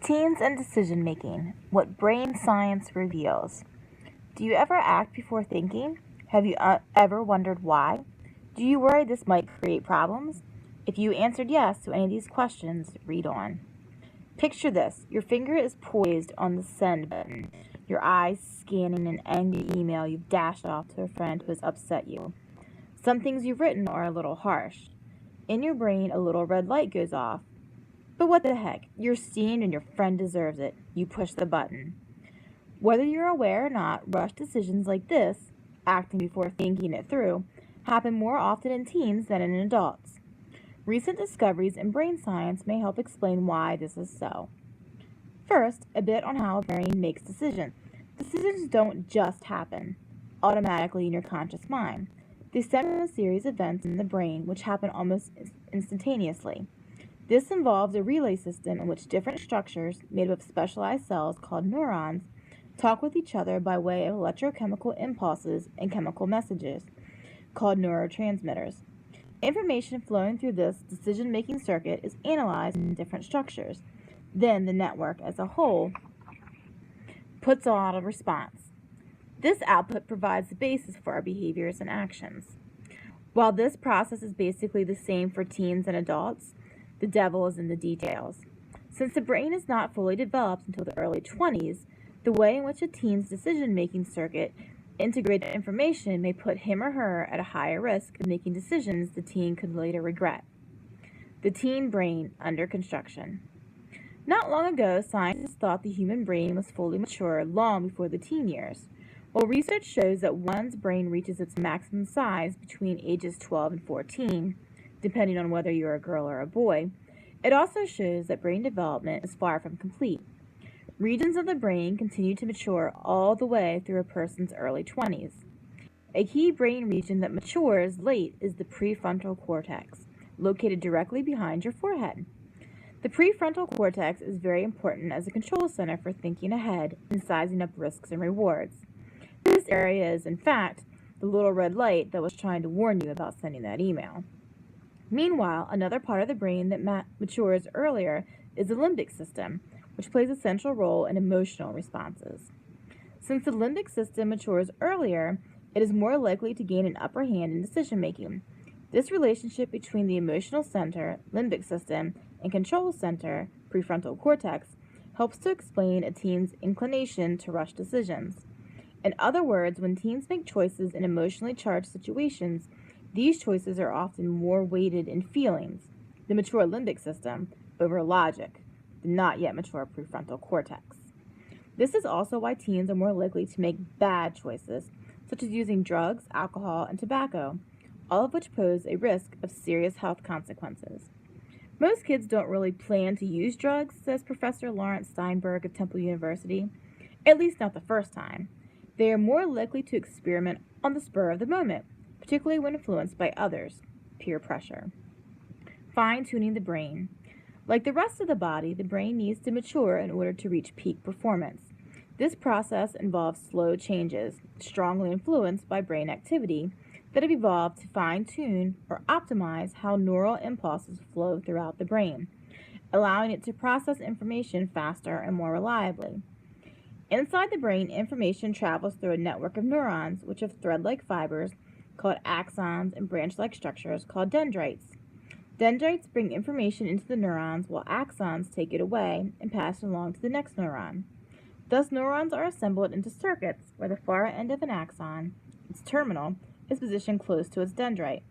Teens and decision making, what brain science reveals. Do you ever act before thinking? Have you ever wondered why? Do you worry this might create problems? If you answered yes to any of these questions, read on. Picture this. Your finger is poised on the send button, your eyes scanning an angry email you've dashed off to a friend who has upset you. Some things you've written are a little harsh. In your brain, a little red light goes off. But what the heck? You're seen and your friend deserves it. You push the button. Whether you're aware or not, rush decisions like this, acting before thinking it through, happen more often in teens than in adults. Recent discoveries in brain science may help explain why this is so. First, a bit on how a brain makes decisions. Decisions don't just happen automatically in your conscious mind. They stem from a series of events in the brain which happen almost instantaneously. This involves a relay system in which different structures, made up of specialized cells called neurons, talk with each other by way of electrochemical impulses and chemical messages, called neurotransmitters. Information flowing through this decision-making circuit is analyzed in different structures. Then the network as a whole puts out a response. This output provides the basis for our behaviors and actions. While this process is basically the same for teens and adults, the devil is in the details. Since the brain is not fully developed until the early 20s, the way in which a teen's decision-making circuit integrates information may put him or her at a higher risk of making decisions the teen could later regret. The teen brain under construction. Not long ago, scientists thought the human brain was fully mature long before the teen years. While research shows that one's brain reaches its maximum size between ages 12 and 14, depending on whether you're a girl or a boy, it also shows that brain development is far from complete. Regions of the brain continue to mature all the way through a person's early 20s. A key brain region that matures late is the prefrontal cortex, located directly behind your forehead. The prefrontal cortex is very important as a control center for thinking ahead and sizing up risks and rewards. This area is, in fact, the little red light that was trying to warn you about sending that email. Meanwhile, another part of the brain that matures earlier is the limbic system, which plays a central role in emotional responses. Since the limbic system matures earlier, it is more likely to gain an upper hand in decision-making. This relationship between the emotional center, limbic system, and control center, prefrontal cortex, helps to explain a teen's inclination to rush decisions. In other words, when teens make choices in emotionally charged situations, these choices are often more weighted in feelings, the mature limbic system, over logic, the not yet mature prefrontal cortex. This is also why teens are more likely to make bad choices, such as using drugs, alcohol, and tobacco, all of which pose a risk of serious health consequences. Most kids don't really plan to use drugs, says Professor Lawrence Steinberg of Temple University, at least not the first time. They are more likely to experiment on the spur of the moment, particularly when influenced by others, peer pressure. Fine-tuning the brain. Like the rest of the body, the brain needs to mature in order to reach peak performance. This process involves slow changes, strongly influenced by brain activity, that have evolved to fine-tune or optimize how neural impulses flow throughout the brain, allowing it to process information faster and more reliably. Inside the brain, information travels through a network of neurons, which have thread-like fibers called axons and branch-like structures called dendrites. Dendrites bring information into the neurons while axons take it away and pass it along to the next neuron. Thus, neurons are assembled into circuits where the far end of an axon, its terminal, is positioned close to its dendrite.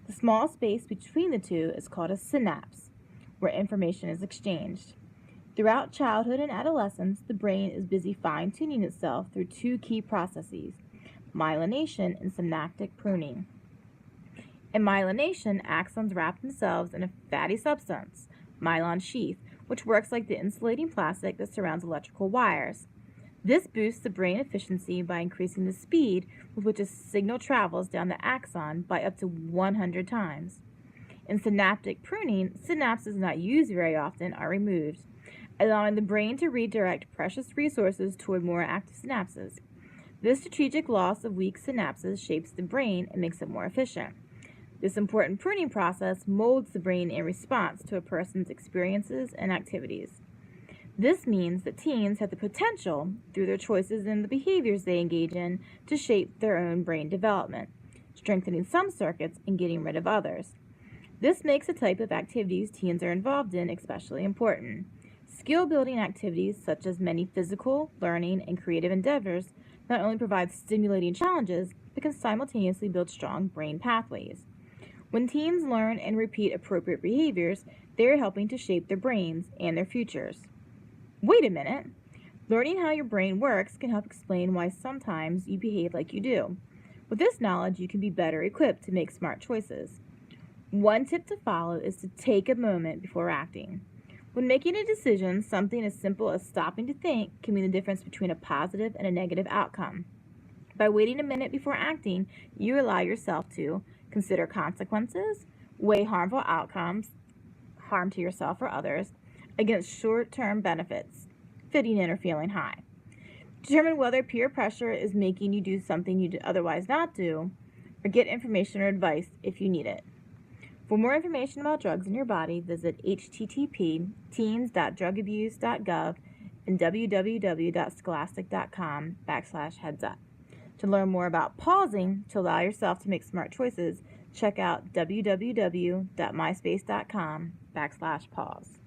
The small space between the two is called a synapse, where information is exchanged. Throughout childhood and adolescence, the brain is busy fine-tuning itself through two key processes, myelination and synaptic pruning. In myelination, axons wrap themselves in a fatty substance, myelin sheath, which works like the insulating plastic that surrounds electrical wires. This boosts the brain efficiency by increasing the speed with which a signal travels down the axon by up to 100 times. In synaptic pruning, synapses not used very often are removed, allowing the brain to redirect precious resources toward more active synapses. This strategic loss of weak synapses shapes the brain and makes it more efficient. This important pruning process molds the brain in response to a person's experiences and activities. This means that teens have the potential, through their choices and the behaviors they engage in, to shape their own brain development, strengthening some circuits and getting rid of others. This makes the type of activities teens are involved in especially important. Skill-building activities such as many physical, learning, and creative endeavors not only provide stimulating challenges, but can simultaneously build strong brain pathways. When teens learn and repeat appropriate behaviors, they are helping to shape their brains and their futures. Wait a minute! Learning how your brain works can help explain why sometimes you behave like you do. With this knowledge, you can be better equipped to make smart choices. One tip to follow is to take a moment before acting. When making a decision, something as simple as stopping to think can mean the difference between a positive and a negative outcome. By waiting a minute before acting, you allow yourself to consider consequences, weigh harmful outcomes, harm to yourself or others, against short-term benefits, fitting in or feeling high. Determine whether peer pressure is making you do something you'd otherwise not do, or get information or advice if you need it. For more information about drugs in your body, visit http://teens.drugabuse.gov and www.scholastic.com/headsup. To learn more about pausing to allow yourself to make smart choices, check out www.myspace.com/pause.